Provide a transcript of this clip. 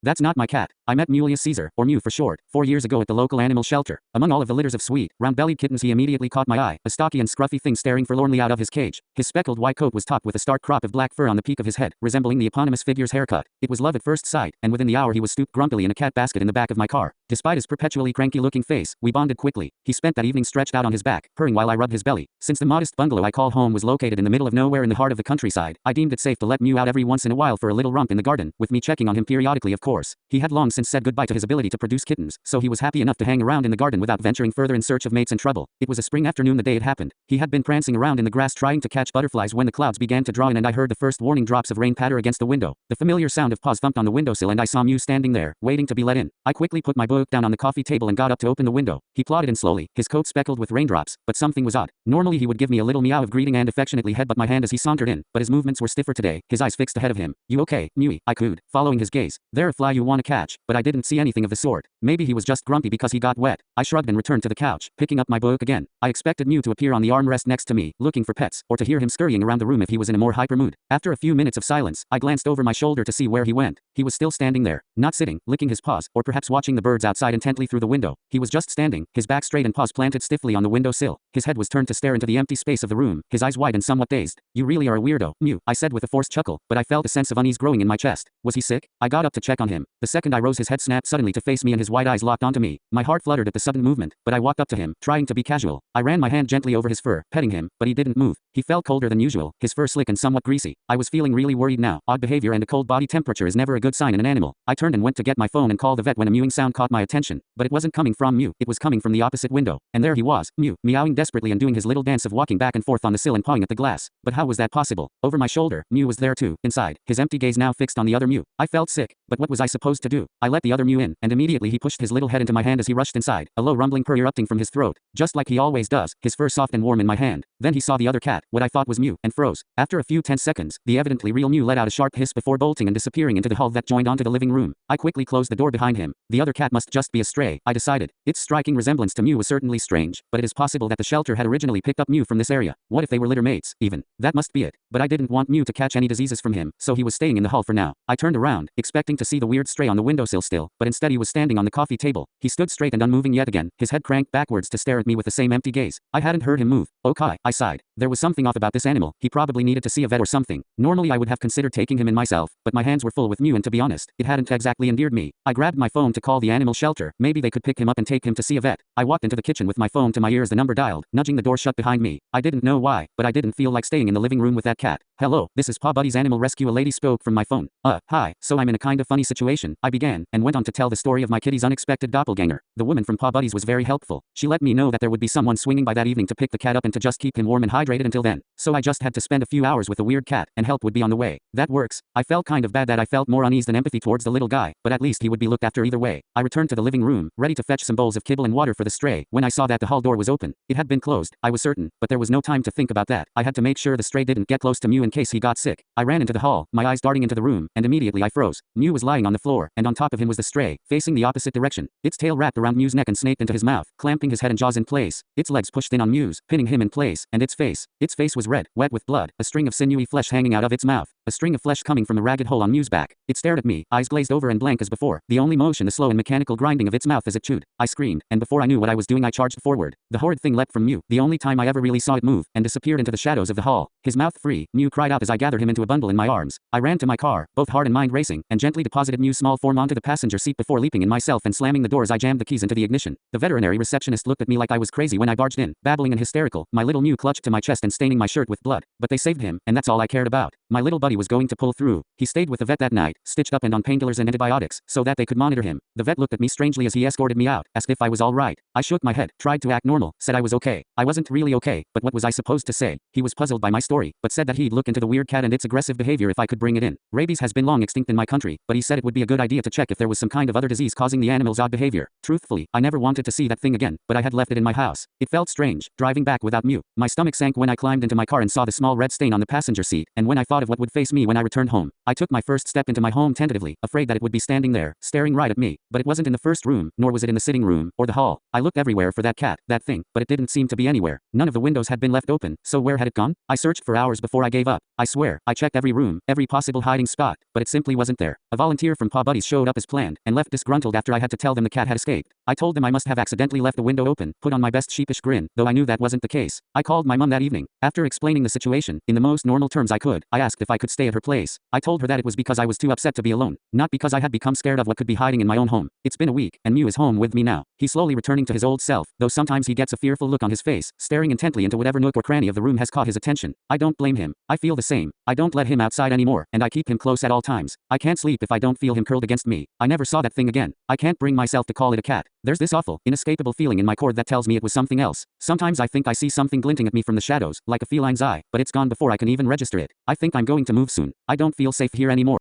That's not my cat. I met Mulius Caesar, or Mew for short, 4 years ago at the local animal shelter. Among all of the litters of sweet, round-bellied kittens he immediately caught my eye, a stocky and scruffy thing staring forlornly out of his cage. His speckled white coat was topped with a stark crop of black fur on the peak of his head, resembling the eponymous figure's haircut. It was love at first sight, and within the hour he was stooped grumpily in a cat basket in the back of my car. Despite his perpetually cranky-looking face, we bonded quickly. He spent that evening stretched out on his back, purring while I rubbed his belly. Since the modest bungalow I call home was located in the middle of nowhere in the heart of the countryside, I deemed it safe to let Mew out every once in a while for a little romp in the garden, with me checking on him periodically of course. He had long since said goodbye to his ability to produce kittens, so he was happy enough to hang around in the garden without venturing further in search of mates and trouble. It was a spring afternoon the day it happened. He had been prancing around in the grass trying to catch butterflies when the clouds began to draw in and I heard the first warning drops of rain patter against the window. The familiar sound of paws thumped on the windowsill and I saw Mew standing there, waiting to be let in. I quickly put my book down on the coffee table and got up to open the window. He plodded in slowly, his coat speckled with raindrops, but something was odd. Normally he would give me a little meow of greeting and affectionately headbutt my hand as he sauntered in, but his movements were stiffer today, his eyes fixed ahead of him. "You okay, Mewie?" I cooed, following his gaze. "There a fly you wanna catch," but I didn't see anything of the sort. Maybe he was just grumpy because he got wet. I shrugged and returned to the couch, picking up my book again. I expected Mew to appear on the armrest next to me, looking for pets, or to hear him scurrying around the room if he was in a more hyper mood. After a few minutes of silence, I glanced over my shoulder to see where he went. He was still standing there, not sitting, licking his paws, or perhaps watching the birds outside intently through the window. He was just standing, his back straight and paws planted stiffly on the windowsill. His head was turned to stare into the empty space of the room, his eyes wide and somewhat dazed. "You really are a weirdo, Mew," I said with a forced chuckle, but I felt a sense of unease growing in my chest. Was he sick? I got up to check on him. The second I rose his head snapped suddenly to face me and his wide eyes locked onto me. My heart fluttered at the sudden movement, but I walked up to him, trying to be casual. I ran my hand gently over his fur, petting him, but he didn't move. He felt colder than usual, his fur slick and somewhat greasy. I was feeling really worried now. Odd behavior and a cold body temperature is never a good sign in an animal. I turned and went to get my phone and call the vet when a mewing sound caught my attention, but it wasn't coming from Mew, it was coming from the opposite window. And there he was, Mew, meowing desperately and doing his little dance of walking back and forth on the sill and pawing at the glass. But how was that possible? Over my shoulder, Mew was there too, inside, his empty gaze now fixed on the other Mew. I felt sick, but what was I supposed to do? I let the other Mew in, and immediately he pushed his little head into my hand as he rushed inside, a low rumbling purr erupting from his throat, just like he always does, his fur soft and warm in my hand. Then he saw the other cat, what I thought was Mew, and froze. After a few tense seconds, the evidently real Mew let out a sharp hiss before bolting and disappearing into the hall that joined onto the living room. I quickly closed the door behind him. The other cat must just be a stray, I decided. Its striking resemblance to Mew was certainly strange, but it is possible that the shelter had originally picked up Mew from this area. What if they were litter mates, even? That must be it. But I didn't want Mew to catch any diseases from him, so he was staying in the hall for now. I turned around, expecting to see the weird stray on the windowsill still, but instead he was standing on the coffee table. He stood straight and unmoving yet again, his head cranked backwards to stare at me with the same empty gaze. I hadn't heard him move. Okay, I sighed. There was something off about this animal. He probably needed to see a vet or something. Normally I would have considered taking him in myself, but my hands were full with Mew and to be honest, it hadn't exactly endeared me. I grabbed my phone to call the animal shelter. Maybe they could pick him up and take him to see a vet. I walked into the kitchen with my phone to my ear as the number dialed, nudging the door shut behind me. I didn't know why, but I didn't feel like staying in the living room with that cat. "Hello, this is Paw Buddy's Animal Rescue," a lady spoke from my phone. Hi, so I'm in a kind of funny situation," I began, and went on to tell the story of my kitty's unexpected doppelganger. The woman from Paw Buddy's was very helpful. She let me know that there would be someone swinging by that evening to pick the cat up and to just keep him warm and hydrated until then. So I just had to spend a few hours with the weird cat, and help would be on the way. That works. I felt kind of bad that I felt more unease than empathy towards the little guy, but at least he would be looked after either way. I returned to the living room, ready to fetch some bowls of kibble and water for the stray, when I saw that the hall door was open. It had been closed, I was certain, but there was no time to think about that. I had to make sure the stray didn't get close to Mew in case he got sick. I ran into the hall, my eyes darting into the room, and immediately I froze. Mew was lying on the floor, and on top of him was the stray, facing the opposite direction. Its tail wrapped around Mew's neck and snaked into his mouth, clamping his head and jaws in place. Its legs pushed in on Mew's, pinning him in place, and its face was red, wet with blood, a string of sinewy flesh hanging out of its mouth, a string of flesh coming from a ragged hole on Mew's back. It stared at me, eyes glazed over and blank as before, the only motion the slow and mechanical grinding of its mouth as it chewed. I screamed, and before I knew what I was doing I charged forward. The horrid thing leapt from Mew, the only time I ever really saw it move, and disappeared into the shadows of the hall. His mouth free, Mew cried out as I gathered him into a bundle in my arms. I ran to my car, both heart and mind racing, and gently deposited Mew's small form onto the passenger seat before leaping in myself and slamming the door as I jammed the keys into the ignition. The veterinary receptionist looked at me like I was crazy when I barged in, babbling and hysterical, my little Mew clutched to my chest and staining my shirt with blood. But they saved him, and that's all I cared about. My little buddy was going to pull through. He stayed with the vet that night, stitched up and on painkillers and antibiotics, so that they could monitor him. The vet looked at me strangely as he escorted me out, asked if I was all right. I shook my head, tried to act normal, said I was okay. I wasn't really okay, but what was I supposed to say? He was puzzled by my story, but said that he'd look into the weird cat and its aggressive behavior if I could bring it in. Rabies has been long extinct in my country, but he said it would be a good idea to check if there was some kind of other disease causing the animal's odd behavior. Truthfully, I never wanted to see that thing again, but I had left it in my house. It felt strange, driving back without Mew. My stomach sank when I climbed into my car and saw the small red stain on the passenger seat, and when I thought of what would face me when I returned home. I took my first step into my home tentatively, afraid that it would be standing there, staring right at me, but it wasn't in the first room, nor was it in the sitting room, or the hall. I looked everywhere for that cat, that thing, but it didn't seem to be anywhere. None of the windows had been left open, so where had it gone? I searched for hours before I gave up. up. I swear, I checked every room, every possible hiding spot, but it simply wasn't there. A volunteer from Paw Buddies showed up as planned, and left disgruntled after I had to tell them the cat had escaped. I told them I must have accidentally left the window open, put on my best sheepish grin, though I knew that wasn't the case. I called my mum that evening. After explaining the situation, in the most normal terms I could, I asked if I could stay at her place. I told her that it was because I was too upset to be alone, not because I had become scared of what could be hiding in my own home. It's been a week, and Mew is home with me now. He's slowly returning to his old self, though sometimes he gets a fearful look on his face, staring intently into whatever nook or cranny of the room has caught his attention. I don't blame him. I feel the same. I don't let him outside anymore, and I keep him close at all times. I can't sleep if I don't feel him curled against me. I never saw that thing again. I can't bring myself to call it a cat. There's this awful, inescapable feeling in my core that tells me it was something else. Sometimes I think I see something glinting at me from the shadows, like a feline's eye, but it's gone before I can even register it. I think I'm going to move soon. I don't feel safe here anymore.